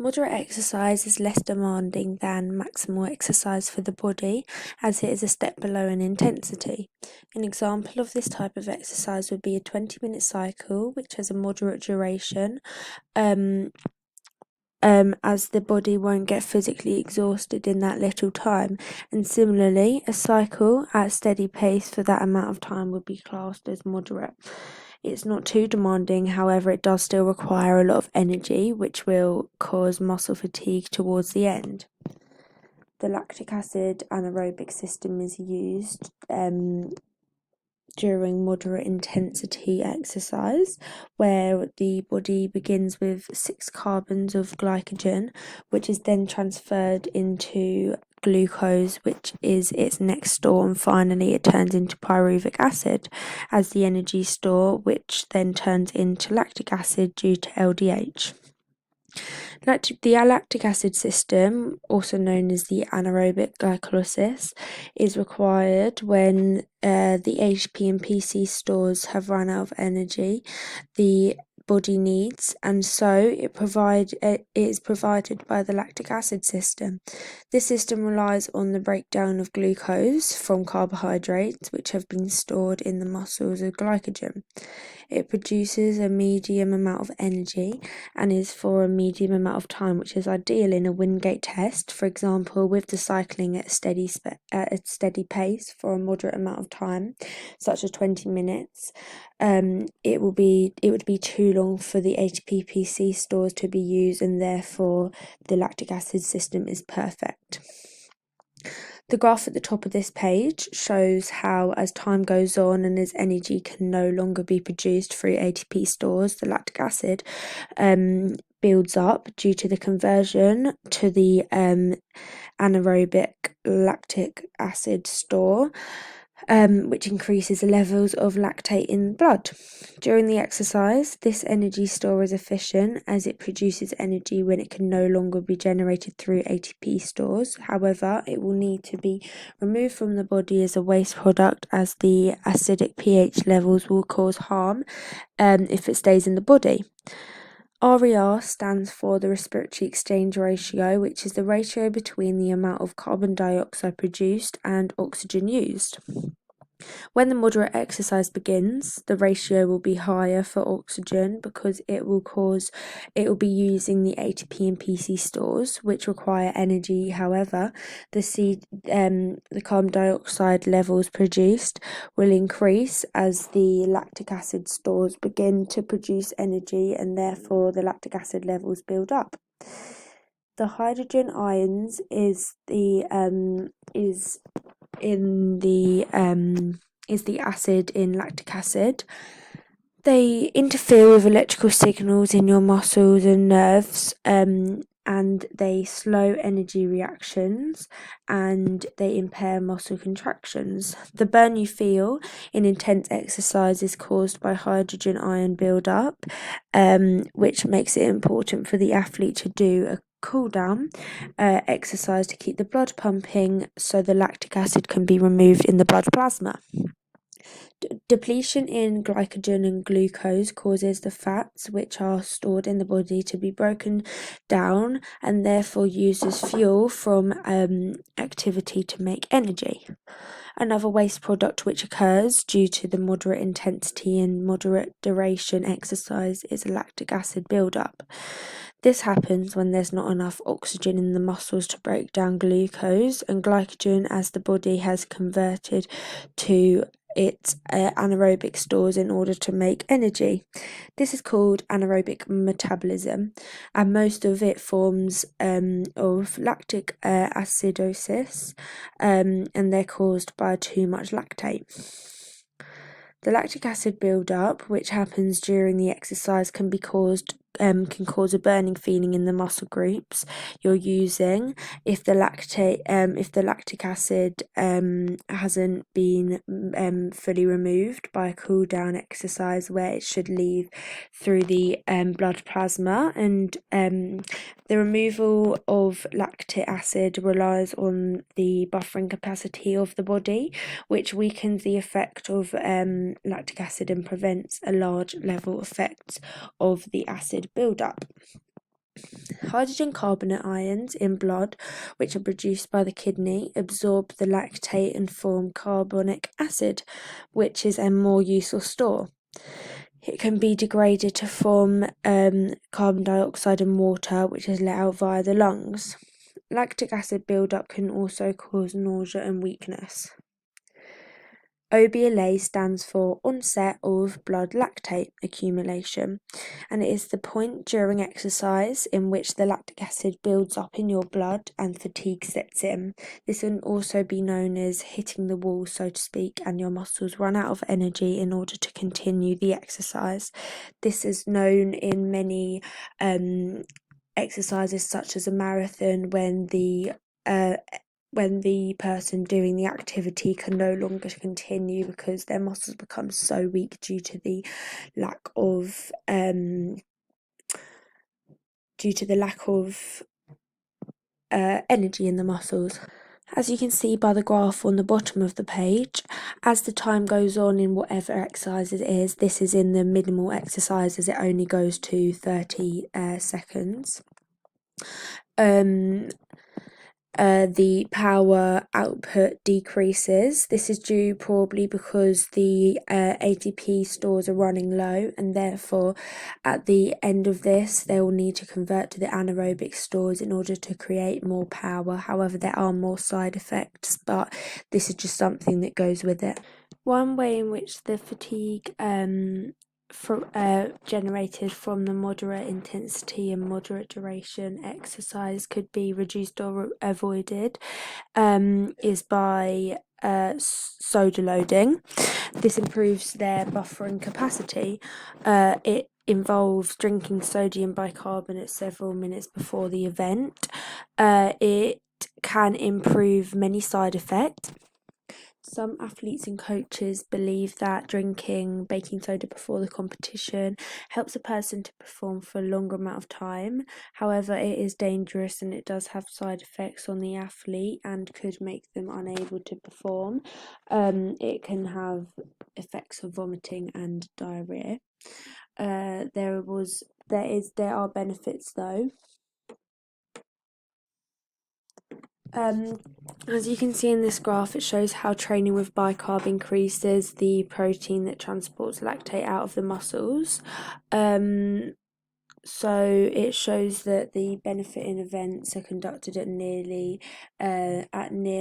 Moderate exercise is less demanding than maximal exercise for the body, as it is a step below in intensity. An example of this type of exercise would be a 20-minute cycle, which has a moderate duration, as the body won't get physically exhausted in that little time. And similarly, a cycle at steady pace for that amount of time would be classed as moderate. It's not too demanding, however, it does still require a lot of energy, which will cause muscle fatigue towards the end. The lactic acid anaerobic system is used during moderate intensity exercise, where the body begins with 6 carbons of glycogen, which is then transferred into glucose, which is its next store, and finally it turns into pyruvic acid as the energy store, which then turns into lactic acid due to LDH. The lactic acid system, also known as the anaerobic glycolysis, is required when the ATP and PC stores have run out of energy the body needs, and so it is provided by the lactic acid system. This system relies on the breakdown of glucose from carbohydrates, which have been stored in the muscles as glycogen. It produces a medium amount of energy and is for a medium amount of time, which is ideal in a Wingate test. For example, with the cycling at a steady pace for a moderate amount of time, such as 20 minutes, it would be too long for the ATP-PC stores to be used, and therefore the lactic acid system is perfect. The graph at the top of this page shows how, as time goes on and as energy can no longer be produced through ATP stores, the lactic acid builds up due to the conversion to the anaerobic lactic acid store, which increases the levels of lactate in blood. During the exercise, this energy store is efficient as it produces energy when it can no longer be generated through ATP stores. However, it will need to be removed from the body as a waste product, as the acidic pH levels will cause harm if it stays in the body. RER stands for the respiratory exchange ratio, which is the ratio between the amount of carbon dioxide produced and oxygen used. When the moderate exercise begins, the ratio will be higher for oxygen because it will be using the ATP and PC stores, which require energy. However, the carbon dioxide levels produced will increase as the lactic acid stores begin to produce energy, and therefore the lactic acid levels build up. The hydrogen ions is the acid in lactic acid. They interfere with electrical signals in your muscles and nerves, and they slow energy reactions, and they impair muscle contractions. The burn you feel in intense exercise is caused by hydrogen ion buildup, which makes it important for the athlete to do a cool down exercise to keep the blood pumping so the lactic acid can be removed in the blood plasma. Depletion in glycogen and glucose causes the fats which are stored in the body to be broken down and therefore used as fuel from activity to make energy. Another waste product which occurs due to the moderate intensity and moderate duration exercise is a lactic acid buildup. This happens when there's not enough oxygen in the muscles to break down glucose and glycogen, as the body has converted to its anaerobic stores in order to make energy. This is called anaerobic metabolism, and most of it forms of lactic acidosis, and they're caused by too much lactate. The lactic acid buildup, which happens during the exercise, can cause a burning feeling in the muscle groups you're using if the lactic acid hasn't been fully removed by a cool down exercise, where it should leave through the blood plasma. And the removal of lactic acid relies on the buffering capacity of the body, which weakens the effect of lactic acid and prevents a large level effects of the acid buildup. Hydrogen carbonate ions in blood, which are produced by the kidney, absorb the lactate and form carbonic acid, which is a more useful store. It can be degraded to form carbon dioxide and water, which is let out via the lungs. Lactic acid buildup can also cause nausea and weakness. OBLA stands for onset of blood lactate accumulation, and it is the point during exercise in which the lactic acid builds up in your blood and fatigue sets in. This can also be known as hitting the wall, so to speak, and your muscles run out of energy in order to continue the exercise. This is known in many exercises such as a marathon when the person doing the activity can no longer continue because their muscles become so weak due to the lack of energy in the muscles. As you can see by the graph on the bottom of the page, as the time goes on in whatever exercise it is, this is in the minimal exercise as it only goes to 30 seconds. The power output decreases. This is due probably because the ATP stores are running low, and therefore at the end of this they will need to convert to the anaerobic stores in order to create more power. However, there are more side effects, but this is just something that goes with it. One way in which the fatigue generated from the moderate intensity and moderate duration exercise could be reduced or avoided is by soda loading. This improves their buffering capacity. It involves drinking sodium bicarbonate several minutes before the event. It can improve many side effects. Some athletes and coaches believe that drinking baking soda before the competition helps a person to perform for a longer amount of time. However, it is dangerous and it does have side effects on the athlete and could make them unable to perform. It can have effects of vomiting and diarrhea. There are benefits though. As you can see in this graph, it shows how training with bicarb increases the protein that transports lactate out of the muscles. So it shows that the benefiting events are conducted at near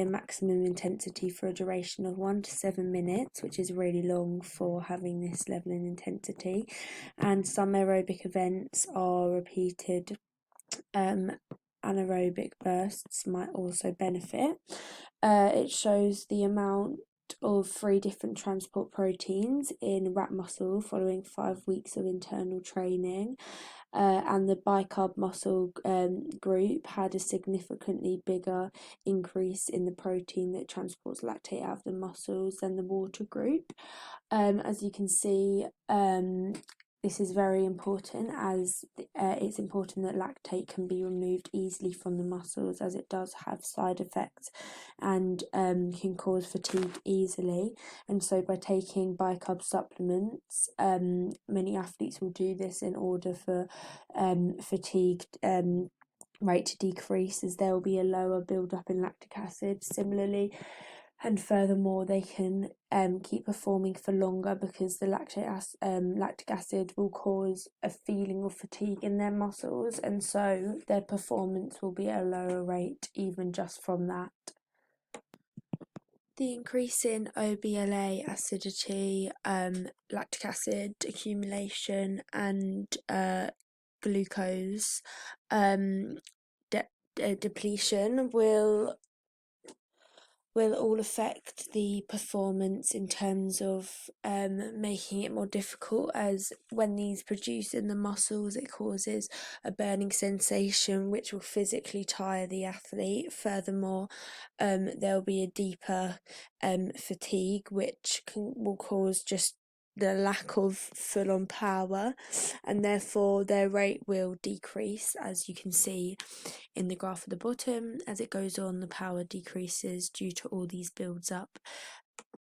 maximum intensity for a duration of 1 to 7 minutes, which is really long for having this level in intensity. And some aerobic events are repeated. Anaerobic bursts might also benefit. It shows the amount of 3 different transport proteins in rat muscle following 5 weeks of internal training. And the bicarb muscle group had a significantly bigger increase in the protein that transports lactate out of the muscles than the water group. As you can see, this is very important as it's important that lactate can be removed easily from the muscles, as it does have side effects and can cause fatigue easily. And so by taking bicarb supplements, many athletes will do this in order for fatigue rate to decrease, as there will be a lower build-up in lactic acid. Similarly, and furthermore, they can keep performing for longer because the lactic acid will cause a feeling of fatigue in their muscles, and so their performance will be at a lower rate even just from that. The increase in OBLA acidity, lactic acid accumulation, and glucose depletion will all affect the performance in terms of making it more difficult, as when these produce in the muscles it causes a burning sensation which will physically tire the athlete. Furthermore, there will be a deeper fatigue which will cause just the lack of full-on power, and therefore their rate will decrease. As you can see in the graph at the bottom, as it goes on, the power decreases due to all these builds up